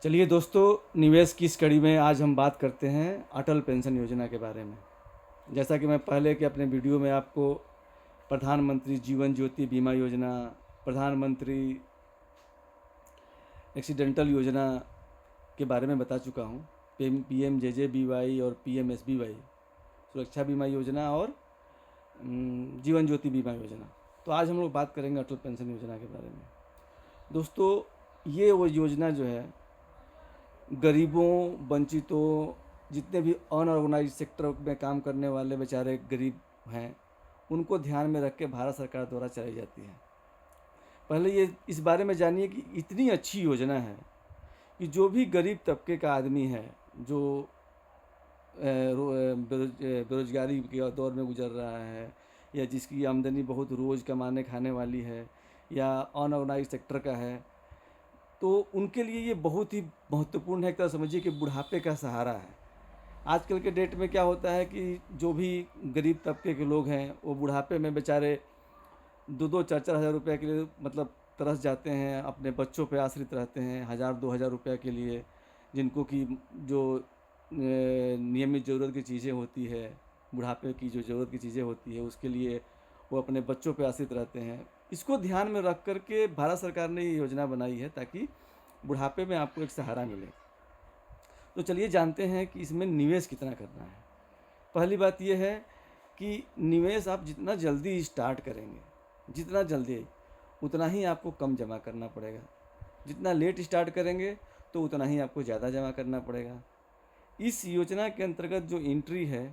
चलिए दोस्तों, निवेश की इस कड़ी में आज हम बात करते हैं अटल पेंशन योजना के बारे में। जैसा कि मैं पहले के अपने वीडियो में आपको प्रधानमंत्री जीवन ज्योति बीमा योजना, प्रधानमंत्री एक्सीडेंटल योजना के बारे में बता चुका हूँ। PMJJBY और PMSBY सुरक्षा बीमा योजना और जीवन ज्योति बीमा योजना। तो आज हम लोग बात करेंगे अटल पेंशन योजना के बारे में। दोस्तों, ये वो योजना जो है गरीबों, वंचितों, जितने भी अनऑर्गेनाइज सेक्टर में काम करने वाले बेचारे गरीब हैं, उनको ध्यान में रख के भारत सरकार द्वारा चलाई जाती है। पहले ये इस बारे में जानिए कि इतनी अच्छी योजना है कि जो भी गरीब तबके का आदमी है, जो बेरोजगारी के दौर में गुजर रहा है, या जिसकी आमदनी बहुत रोज़ कमाने खाने वाली है, या अनऑर्गेनाइज सेक्टर का है, तो उनके लिए ये बहुत ही महत्वपूर्ण है। एक तरह समझिए कि बुढ़ापे का सहारा है। आजकल के डेट में क्या होता है कि जो भी गरीब तबके के लोग हैं, वो बुढ़ापे में बेचारे 2-4 हज़ार रुपये के लिए मतलब तरस जाते हैं, अपने बच्चों पे आश्रित रहते हैं 1,000-2,000 रुपये के लिए, जिनको कि जो नियमित ज़रूरत की चीज़ें होती है, बुढ़ापे की जो ज़रूरत की चीज़ें होती है, उसके लिए वो अपने बच्चों पे आश्रित रहते हैं। इसको ध्यान में रख कर के भारत सरकार ने ये योजना बनाई है ताकि बुढ़ापे में आपको एक सहारा मिले। तो चलिए जानते हैं कि इसमें निवेश कितना करना है। पहली बात यह है कि निवेश आप जितना जल्दी स्टार्ट करेंगे, जितना जल्दी, उतना ही आपको कम जमा करना पड़ेगा। जितना लेट स्टार्ट करेंगे तो उतना ही आपको ज़्यादा जमा करना पड़ेगा। इस योजना के अंतर्गत जो एंट्री है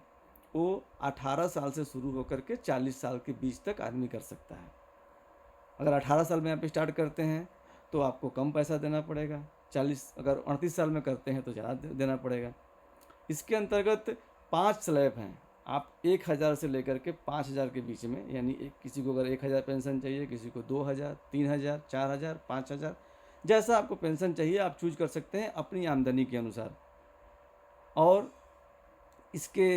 वो 18 साल से शुरू होकर के 40 साल के बीच तक आदमी कर सकता है। अगर 18 साल में आप स्टार्ट करते हैं तो आपको कम पैसा देना पड़ेगा, 40 अगर 38 साल में करते हैं तो ज़्यादा देना पड़ेगा। इसके अंतर्गत 5 स्लैब हैं। आप 1,000 से लेकर के 5,000 के बीच में, यानी किसी को अगर 1,000 पेंशन चाहिए, किसी को 2,000, 3,000, 4,000, 5,000, जैसा आपको पेंशन चाहिए आप चूज कर सकते हैं अपनी आमदनी के अनुसार। और इसके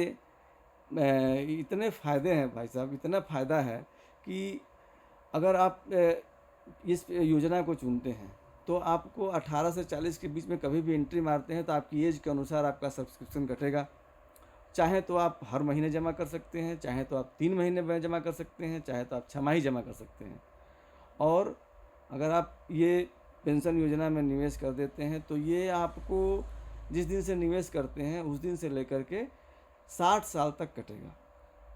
इतने फ़ायदे हैं भाई साहब, इतना फ़ायदा है कि अगर आप इस योजना को चुनते हैं तो आपको 18 से 40 के बीच में कभी भी एंट्री मारते हैं तो आपकी एज के अनुसार आपका सब्सक्रिप्शन कटेगा। चाहे तो आप हर महीने जमा कर सकते हैं, चाहे तो आप 3 महीने में जमा कर सकते हैं, चाहे तो आप 6 माही जमा कर सकते हैं। और अगर आप ये पेंशन योजना में निवेश कर देते हैं तो ये आपको जिस दिन से निवेश करते हैं उस दिन से लेकर के 60 साल तक कटेगा।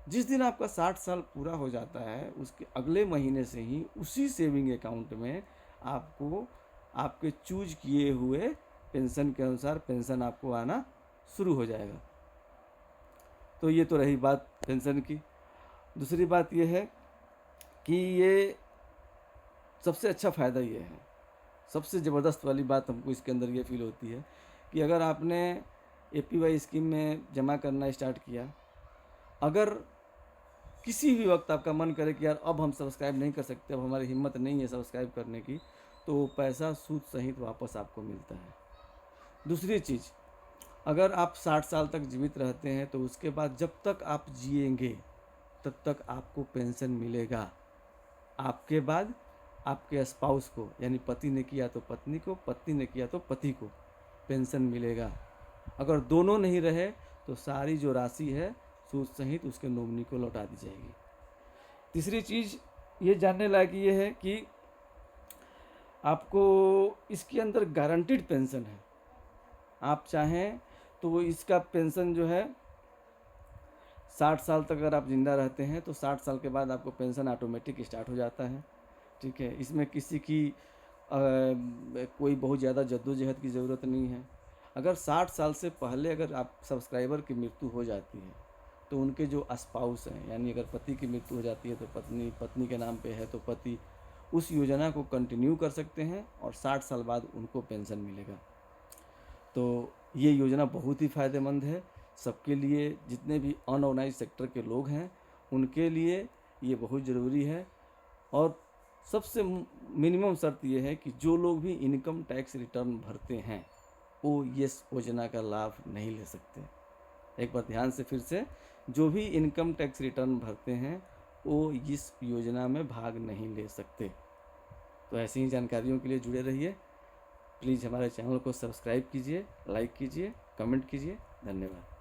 जिस दिन आपका 60 साल पूरा हो जाता है उसके अगले महीने से ही उसी सेविंग अकाउंट में आपको आपके चूज किए हुए पेंशन के अनुसार पेंशन आपको आना शुरू हो जाएगा। तो ये तो रही बात पेंशन की। दूसरी बात ये है कि ये सबसे अच्छा फ़ायदा ये है, सबसे ज़बरदस्त वाली बात हमको इसके अंदर ये फील होती है कि अगर आपने APY स्कीम में जमा करना स्टार्ट किया, अगर किसी भी वक्त आपका मन करे कि यार अब हम सब्सक्राइब नहीं कर सकते, अब हमारी हिम्मत नहीं है सब्सक्राइब करने की, तो वो पैसा सूद सहित वापस आपको मिलता है। दूसरी चीज़, अगर आप 60 साल तक जीवित रहते हैं तो उसके बाद जब तक आप जिएंगे तब तक आपको पेंशन मिलेगा। आपके बाद आपके स्पाउस को, यानी पति ने किया तो पत्नी को, पत्नी ने किया तो पति को पेंशन मिलेगा। अगर दोनों नहीं रहे तो सारी जो राशि है सूद सहित उसके नॉमिनी को लौटा दी जाएगी। तीसरी चीज़ ये जानने लायक ये है कि आपको इसके अंदर गारंटीड पेंशन है। आप चाहें तो इसका पेंशन जो है 60 साल तक अगर आप ज़िंदा रहते हैं तो 60 साल के बाद आपको पेंशन ऑटोमेटिक स्टार्ट हो जाता है। ठीक है, इसमें किसी की कोई बहुत ज़्यादा जद्दोजहद की ज़रूरत नहीं है। अगर 60 साल से पहले अगर आप सब्सक्राइबर की मृत्यु हो जाती है तो उनके जो स्पाउस हैं, यानी अगर पति की मृत्यु हो जाती है तो पत्नी, पत्नी के नाम पे है तो पति उस योजना को कंटिन्यू कर सकते हैं और 60 साल बाद उनको पेंशन मिलेगा। तो ये योजना बहुत ही फ़ायदेमंद है सबके लिए। जितने भी अनऑर्गेनाइज सेक्टर के लोग हैं उनके लिए ये बहुत ज़रूरी है। और सबसे मिनिमम शर्त ये है कि जो लोग भी इनकम टैक्स रिटर्न भरते हैं वो इस योजना का लाभ नहीं ले सकते। एक बार ध्यान से फिर से, जो भी इनकम टैक्स रिटर्न भरते हैं वो इस योजना में भाग नहीं ले सकते। तो ऐसी ही जानकारियों के लिए जुड़े रहिए। प्लीज़ हमारे चैनल को सब्सक्राइब कीजिए, लाइक कीजिए, कमेंट कीजिए। धन्यवाद।